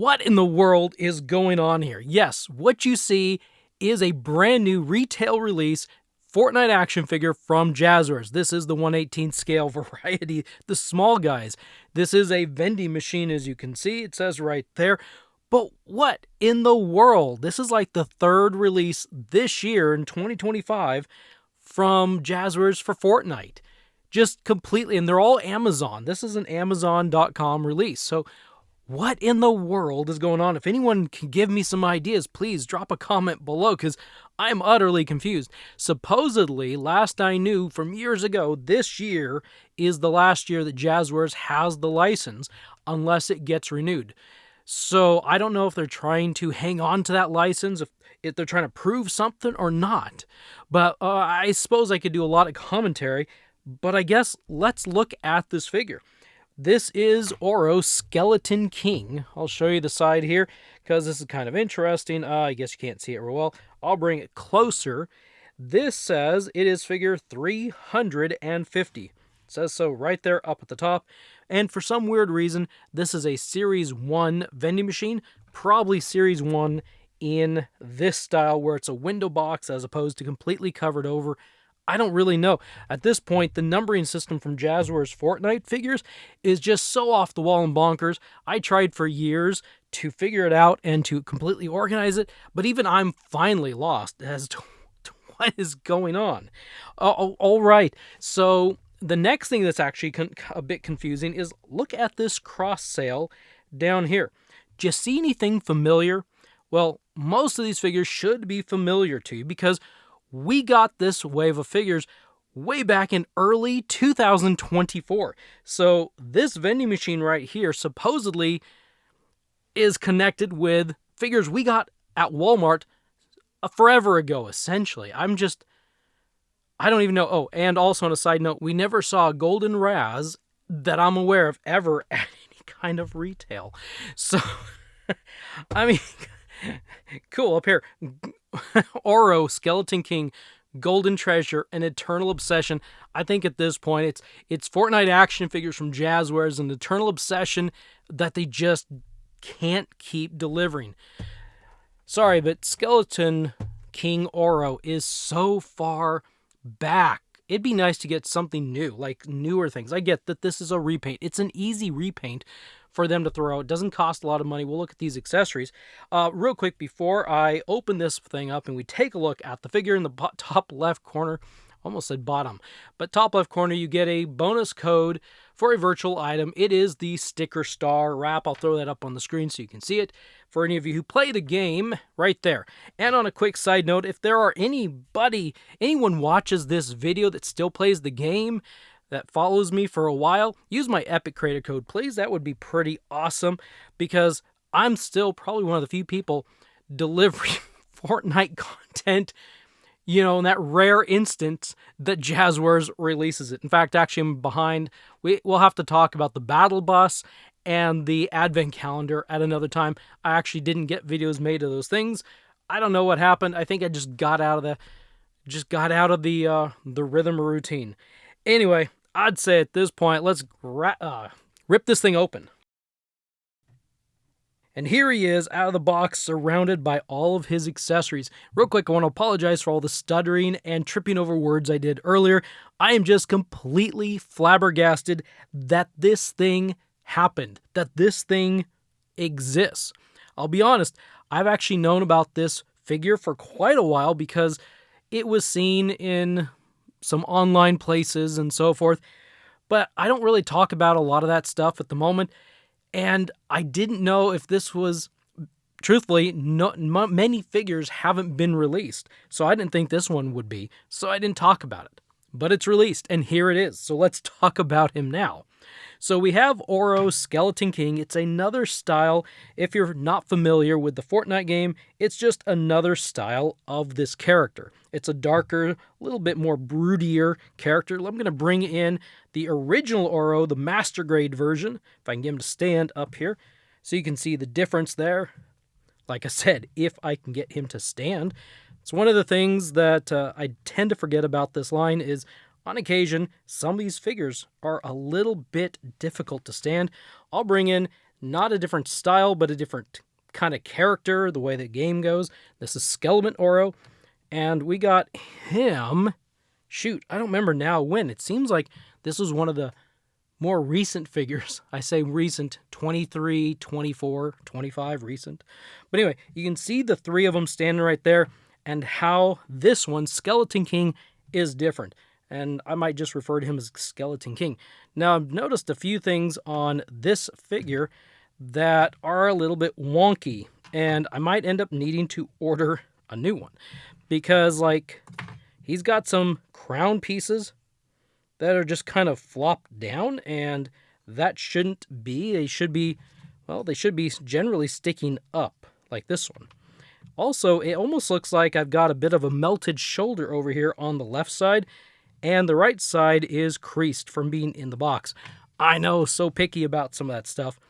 What in the world is going on here? Yes, what you see is a brand new retail release Fortnite action figure from Jazwares. This is the 1/18 scale variety, the small guys. This is a vending machine, as you can see. It says right there. But what in the world? This is like the third release this year in 2025 from Jazwares for Fortnite. Just completely, and they're all Amazon. This is an Amazon.com release. So what in the world is going on? If anyone can give me some ideas, please drop a comment below because I'm utterly confused. Supposedly, last I knew from years ago, this year is the last year that Jazwares has the license unless it gets renewed. So I don't know if they're trying to hang on to that license, if they're trying to prove something or not. But I suppose I could do a lot of commentary, but I guess let's look at this figure. This is Oro Skeleton King. I'll show you the side here because this is kind of interesting. I guess you can't see it real well. I'll bring it closer. This says it is figure 350. It says so right there up at the top. And for some weird reason, this is a Series 1 vending machine. Probably Series 1 in this style where it's a window box as opposed to completely covered over. I don't really know. At this point, the numbering system from Jazwares Fortnite figures is just so off the wall and bonkers. I tried for years to figure it out and to completely organize it, but even I'm finally lost as to what is going on. All right, so the next thing that's actually a bit confusing is look at this cross sale down here. Do you see anything familiar? Well, most of these figures should be familiar to you because we got this wave of figures way back in early 2024. So this vending machine right here supposedly is connected with figures we got at Walmart forever ago, essentially. I don't even know. Oh, and also on a side note, we never saw a golden Raz that I'm aware of ever at any kind of retail. So, I mean, cool. Up here, Oro, Skeleton King, Golden Treasure, and Eternal Obsession. I think at this point, it's Fortnite action figures from Jazwares, an eternal obsession that they just can't keep delivering. Sorry, but Skeleton King Oro is so far back. It'd be nice to get something new, like newer things. I get that this is a repaint. It's an easy repaint for them to throw. It doesn't cost a lot of money. We'll look at these accessories. Real quick, before I open this thing up and we take a look at the figure in the top left corner, almost said bottom, but top left corner, you get a bonus code for a virtual item. It is the sticker star wrap. I'll throw that up on the screen so you can see it for any of you who play the game right there. And on a quick side note, if there are anyone watches this video that still plays the game, that follows me for a while, use my Epic Creator Code, please. That would be pretty awesome because I'm still probably one of the few people delivering Fortnite content, in that rare instance that Jazwares releases it. In fact, actually, I'm behind. We'll have to talk about the Battle Bus and the Advent Calendar at another time. I actually didn't get videos made of those things. I don't know what happened. I think I just got out of the rhythm routine. Anyway, I'd say at this point, let's rip this thing open. And here he is out of the box, surrounded by all of his accessories. Real quick, I want to apologize for all the stuttering and tripping over words I did earlier. I am just completely flabbergasted that this thing happened, that this thing exists. I'll be honest, I've actually known about this figure for quite a while because it was seen in some online places and so forth, but I don't really talk about a lot of that stuff at the moment, and I didn't know if this was, truthfully, many figures haven't been released, so I didn't think this one would be, so I didn't talk about it, but it's released, and here it is, so let's talk about him now. So we have Oro Skeleton King. It's another style. If you're not familiar with the Fortnite game, it's just another style of this character. It's a darker, a little bit more broodier character. I'm going to bring in the original Oro, the Master Grade version, if I can get him to stand up here, so you can see the difference there. Like I said, if I can get him to stand. It's one of the things that I tend to forget about this line is, on occasion, some of these figures are a little bit difficult to stand. I'll bring in not a different style, but a different kind of character, the way the game goes. This is Skeleton Oro, and we got him. Shoot, I don't remember now when. It seems like this was one of the more recent figures. I say recent, 23, 24, 25, recent. But anyway, you can see the three of them standing right there, and how this one, Skeleton King, is different. And I might just refer to him as Skeleton King. Now, I've noticed a few things on this figure that are a little bit wonky, and I might end up needing to order a new one. Because, like, he's got some crown pieces that are just kind of flopped down, and that shouldn't be. They should be, well, they should be generally sticking up, like this one. Also, it almost looks like I've got a bit of a melted shoulder over here on the left side, and the right side is creased from being in the box. I know, so picky about some of that stuff.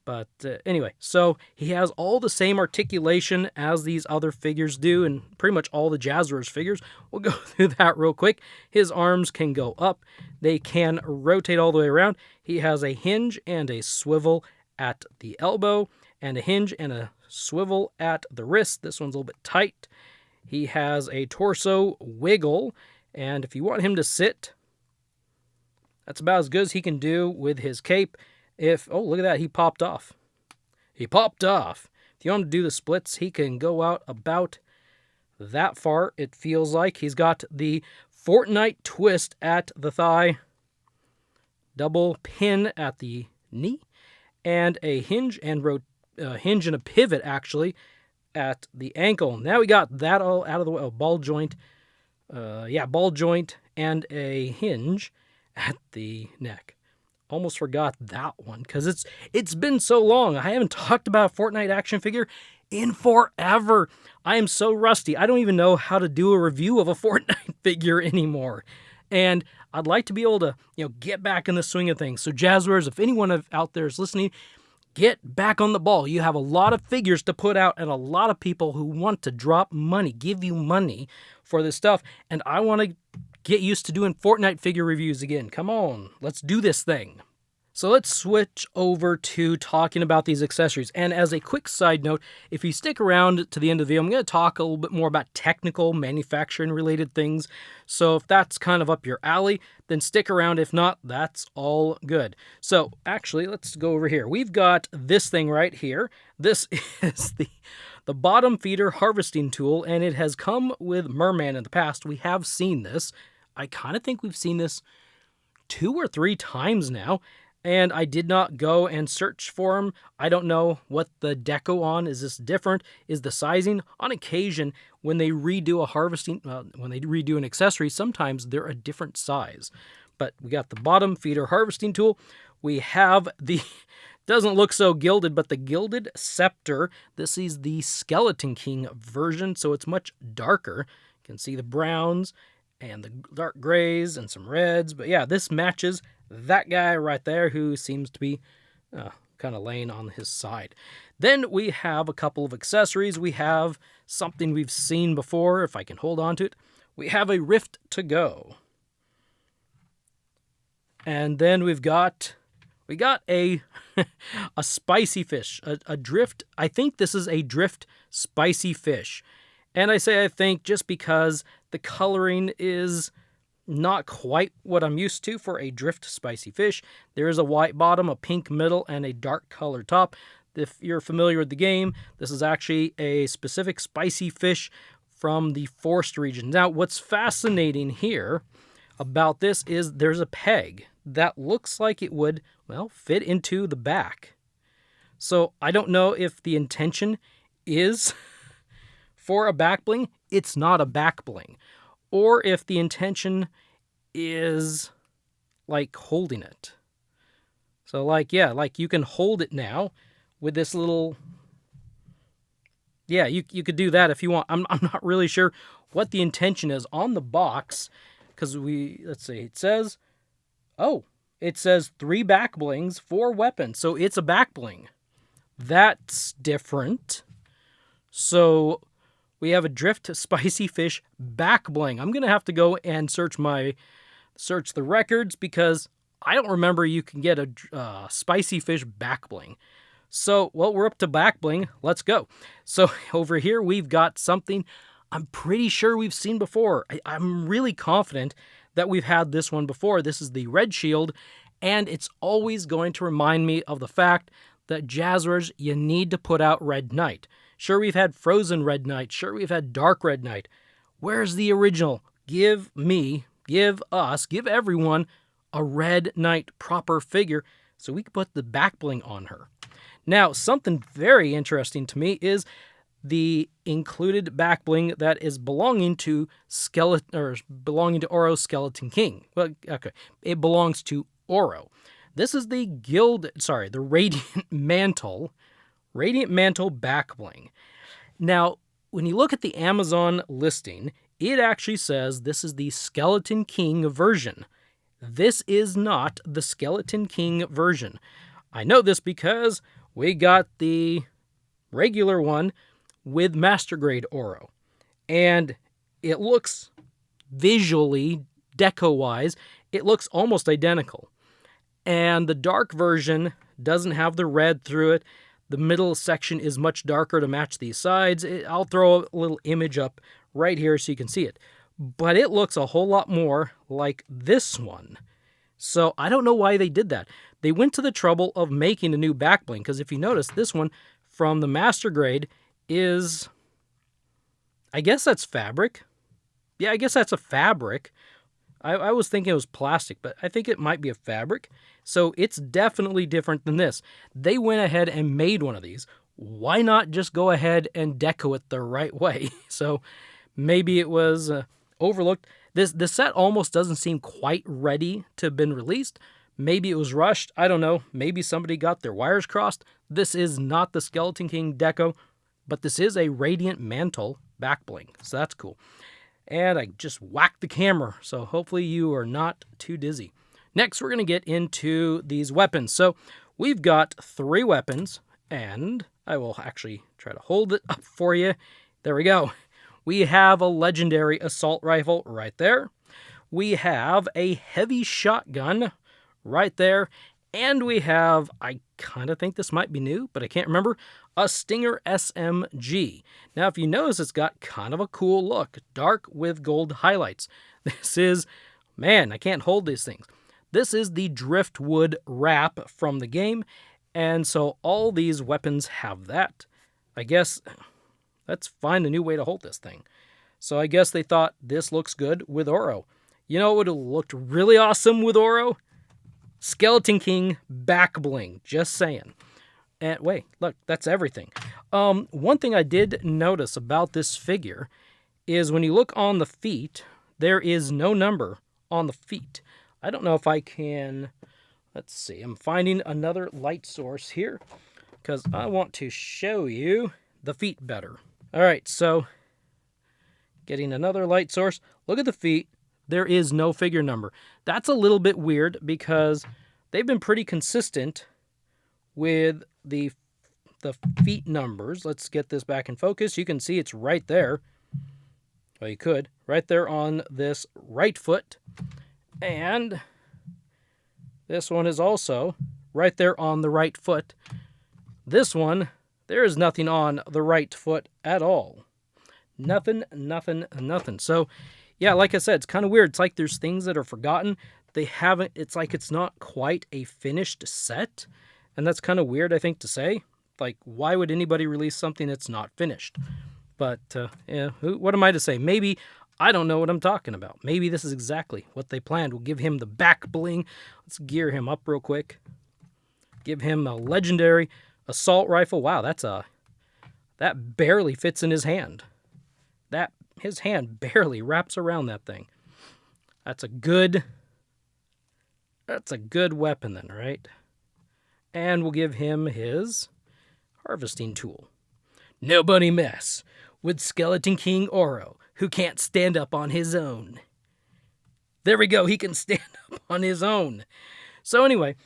But anyway, so he has all the same articulation as these other figures do, and pretty much all the Jazwares figures. We'll go through that real quick. His arms can go up. They can rotate all the way around. He has a hinge and a swivel at the elbow, and a hinge and a swivel at the wrist. This one's a little bit tight. He has a torso wiggle, and if you want him to sit, that's about as good as he can do with his cape. Oh, look at that, he popped off. He popped off. If you want him to do the splits, he can go out about that far, it feels like. He's got the Fortnite twist at the thigh, double pin at the knee, and a hinge and hinge and a pivot, actually, at the ankle. Now we got that all out of the way. Oh, ball joint. Ball joint and a hinge at the neck. Almost forgot that one because it's been so long. I haven't talked about a Fortnite action figure in forever. I am so rusty. I don't even know how to do a review of a Fortnite figure anymore. And I'd like to be able to, get back in the swing of things. So Jazwares, if anyone out there is listening, get back on the ball. You have a lot of figures to put out and a lot of people who want to drop money, give you money for this stuff. And I want to get used to doing Fortnite figure reviews again. Come on, let's do this thing. So let's switch over to talking about these accessories. And as a quick side note, if you stick around to the end of the video, I'm going to talk a little bit more about technical manufacturing related things. So if that's kind of up your alley, then stick around. If not, that's all good. So actually, let's go over here. We've got this thing right here. This is the bottom feeder harvesting tool, and it has come with Merman in the past. We have seen this. I kind of think we've seen this 2 or 3 times now. And I did not go and search for them. I don't know what the deco on. Is this different? Is the sizing? On occasion, when they redo when they redo an accessory, sometimes they're a different size. But we got the bottom feeder harvesting tool. We have the, doesn't look so gilded, but the gilded scepter. This is the Skeleton King version, so it's much darker. You can see the browns and the dark grays and some reds. But yeah, this matches that guy right there who seems to be kind of laying on his side. Then we have a couple of accessories. We have something we've seen before, if I can hold on to it. We have a Rift to Go. And then we got a a spicy fish, a drift. I think this is a drift spicy fish. And I say I think just because the coloring is not quite what I'm used to for a drift spicy fish. There is a white bottom, a pink middle, and a dark colored top. If you're familiar with the game, this is actually a specific spicy fish from the forest region. Now, what's fascinating here about this is there's a peg that looks like it would, well, fit into the back. So I don't know if the intention is for a back bling. It's not a back bling. Or if the intention is like holding it. So like, yeah, like you can hold it now with this little, yeah, you could do that if you want. I'm not really sure what the intention is on the box, because let's see, it says 3 back blings, 4 weapons. So it's a back bling. That's different. So we have a drift spicy fish back bling. I'm going to have to go and search the records because I don't remember you can get a spicy fish back bling. So, well, we're up to back bling. Let's go. So, over here, we've got something I'm pretty sure we've seen before. I'm really confident that we've had this one before. This is the red shield, and it's always going to remind me of the fact that Jazwares, you need to put out Red Knight. Sure, we've had Frozen Red Knight. Sure, we've had Dark Red Knight. Where's the original? Give me, give us, give everyone a Red Knight proper figure so we can put the back bling on her. Now, something very interesting to me is the included back bling that is belonging to Oro's Skeleton King. Well, okay, it belongs to Oro. This is the Radiant Mantle back bling. Now, when you look at the Amazon listing, it actually says this is the Skeleton King version. This is not the Skeleton King version. I know this because we got the regular one with Master Grade Oro. And it looks visually, deco-wise, it looks almost identical. And the dark version doesn't have the red through it. The middle section is much darker to match these sides. I'll throw a little image up right here so you can see it. But it looks a whole lot more like this one. So I don't know why they did that. They went to the trouble of making a new back bling, because if you notice, this one from the Master Grade is, I guess that's fabric. Yeah, I guess that's a fabric. I was thinking it was plastic, but I think it might be a fabric. So it's definitely different than this. They went ahead and made one of these. Why not just go ahead and deco it the right way? So maybe it was overlooked. The set almost doesn't seem quite ready to have been released. Maybe it was rushed. I don't know. Maybe somebody got their wires crossed. This is not the Skeleton King deco, but this is a Radiant Mantle back bling. So that's cool. And I just whacked the camera, so hopefully you are not too dizzy. Next, we're going to get into these weapons. So we've got 3 weapons, and I will actually try to hold it up for you. There we go. We have a legendary assault rifle right there. We have a heavy shotgun right there. And we have, I kind of think this might be new, but I can't remember, a Stinger SMG. Now, if you notice, it's got kind of a cool look. Dark with gold highlights. This is, man, I can't hold these things. This is the driftwood wrap from the game. And so all these weapons have that. I guess, let's find a new way to hold this thing. So I guess they thought this looks good with Oro. You know what would have looked really awesome with Oro? Skeleton King back bling, just saying. And wait, look, that's everything. One thing I did notice about this figure is when you look on the feet, there is no number on the feet. I don't know if I can, let's see, I'm finding another light source here because I want to show you the feet better. All right, so getting another light source. Look at the feet. There is no figure number. That's a little bit weird because they've been pretty consistent with the feet numbers. Let's get this back in focus. You can see it's right there. Well, you could. Right there on this right foot. And this one is also right there on the right foot. This one, there is nothing on the right foot at all. Nothing. So, yeah, like I said, it's kind of weird. It's like there's things that are forgotten. They haven't, it's like it's not quite a finished set. And that's kind of weird, I think, to say. Like, why would anybody release something that's not finished? But, yeah, what am I to say? Maybe I don't know what I'm talking about. Maybe this is exactly what they planned. We'll give him the back bling. Let's gear him up real quick. Give him a legendary assault rifle. Wow, that barely fits in his hand. His hand barely wraps around that thing. That's a good weapon then, right? And we'll give him his harvesting tool. Nobody mess with Skeleton King Oro, who can't stand up on his own. There we go, he can stand up on his own. So anyway,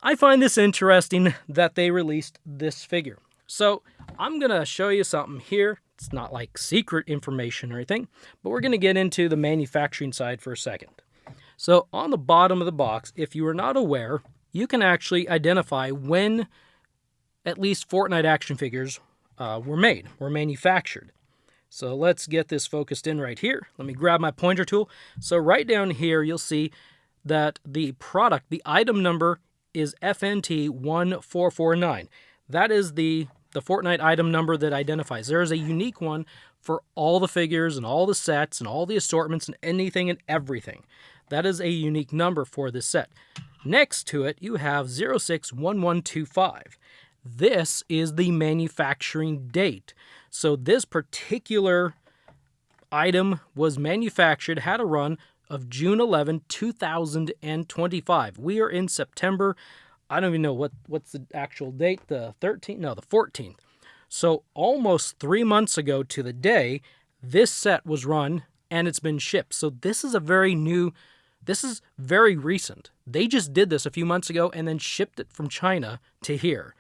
I find this interesting that they released this figure. So I'm going to show you something here. It's not like secret information or anything, but we're going to get into the manufacturing side for a second. So on the bottom of the box, if you are not aware, you can actually identify when at least Fortnite action figures were manufactured. So let's get this focused in right here. Let me grab my pointer tool. So right down here, you'll see that the product, the item number is FNT1449. That is the Fortnite item number that identifies. There is a unique one for all the figures and all the sets and all the assortments and anything and everything. That is a unique number for this set. Next to it, you have 061125. This is the manufacturing date. So this particular item was manufactured, had a run of June 11, 2025. We are in September. I don't even know what's the actual date, the 13th? No, the 14th. So almost 3 months ago to the day, this set was run and it's been shipped. So this is this is very recent. They just did this a few months ago and then shipped it from China to here.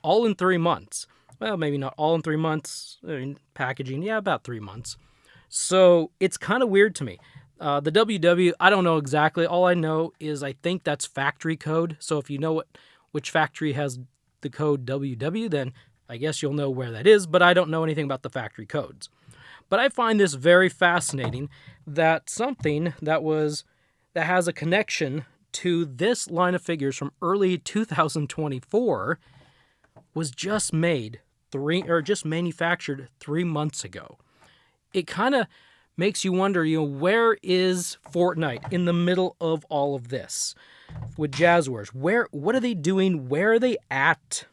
All in 3 months. Well, maybe not all in 3 months. I mean, packaging, yeah, about 3 months. So it's kind of weird to me. The WW, I don't know exactly. All I know is I think that's factory code. So if you know which factory has the code WW, then I guess you'll know where that is, but I don't know anything about the factory codes. But I find this very fascinating that something that has a connection to this line of figures from early 2024 was just manufactured 3 months ago. It kind of makes you wonder, where is Fortnite in the middle of all of this with Jazwares? What are they doing? Where are they at?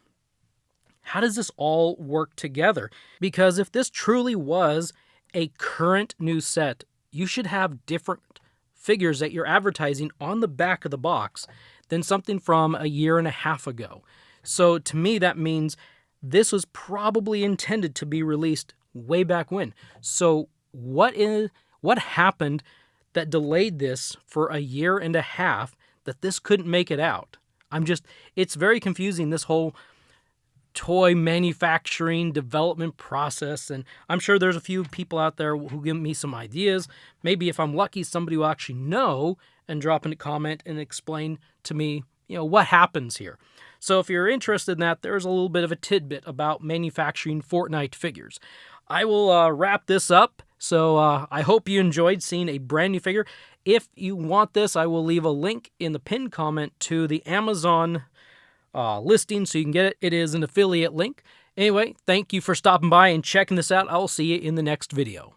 How does this all work together? Because if this truly was a current new set, you should have different figures that you're advertising on the back of the box than something from a year and a half ago. So to me, that means this was probably intended to be released way back when. So what happened that delayed this for a year and a half that this couldn't make it out? It's very confusing, this whole toy manufacturing development process, and I'm sure there's a few people out there who give me some ideas. Maybe if I'm lucky, somebody will actually know and drop in a comment and explain to me, what happens here. So if you're interested in that, there's a little bit of a tidbit about manufacturing Fortnite figures. I will wrap this up. So I hope you enjoyed seeing a brand new figure. If you want this, I will leave a link in the pinned comment to the Amazon listing so you can get it. It is an affiliate link. Anyway, thank you for stopping by and checking this out. I will see you in the next video.